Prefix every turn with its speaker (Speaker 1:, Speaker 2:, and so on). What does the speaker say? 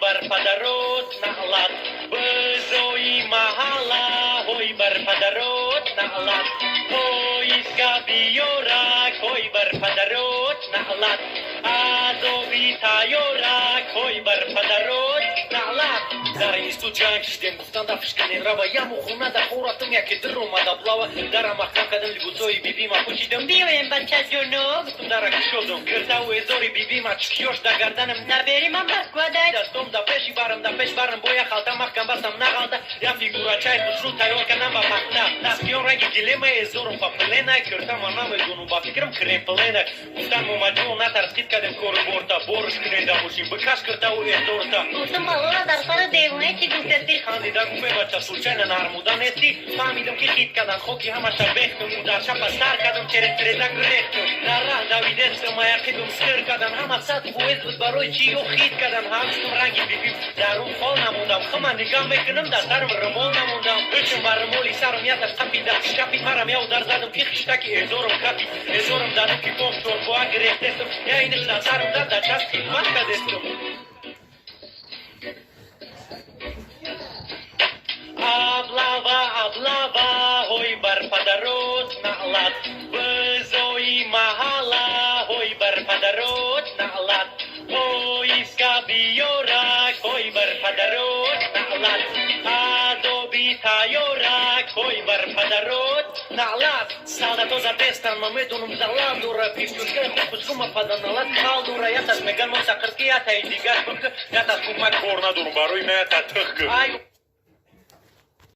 Speaker 1: bar padarot na'lat B'zoi mahala Hoy bar padarot na'lat Hoy iskabiyorak Hoy bar padarot na'lat Adobi tayorak Hoy bar padarot na'lat Дарим истуджак, ждем гуфтанда фишканен рава Яму хунада хоратым яке дырумада блава Дара махкам кадым лигуцои бибима пучидым Биоем бача жонов Дара кишодым кыртау эзори бибима чкёш да гарданым Наберим амбасквадай Дастом да пеш барым боя халта махкам басам нагалда Я фигура чай пушу тарелка нама пахта Наскион ранги дилема эзорум папылена Кыртам анам эзону ба фикрым кремпылена Гуфтан мумаджол натар скит кадым коры борта Борыш кынеда бушим быкаш кыртау эзорта
Speaker 2: Gustum balona darsana devune ki gustettir.
Speaker 1: Candida gufevacha случайно нармудан эти Фамидам ки хиткадан хоки ҳамаша бехтум Удар шапа стар кадам черестерезак рехтум Нара давидестум мая қидум сыр кадан Ҳама сад фуэз буд барои чи ё хит кадан Ҳамстум ранги бибим дарум хол намундам Хама нигам мекунам дар сарм рымол намундам Учум ба рымоли сарм ятар сапида шкапи Марам я удар задум ки хиштаки эзорум капи Эзорум данум ки помтор боа гирехтестум Я иниш да сарм дар да час хидмат кадестум Ablava, hoy bar padarot na'lat B'zoi mahala, hoy bar padarot na'lat Hoy iskabiyorak, hoy bar padarot na'lat Adobi tayorak, hoy bar padarot na'lat Saldato za destan, mamedunum za ladura Pishtuske hupus ruma padanalat kaldura Yatas megan mosa kırkiyata indigar bıkkı Yatas kumak borna durum baroy meyata tıhkı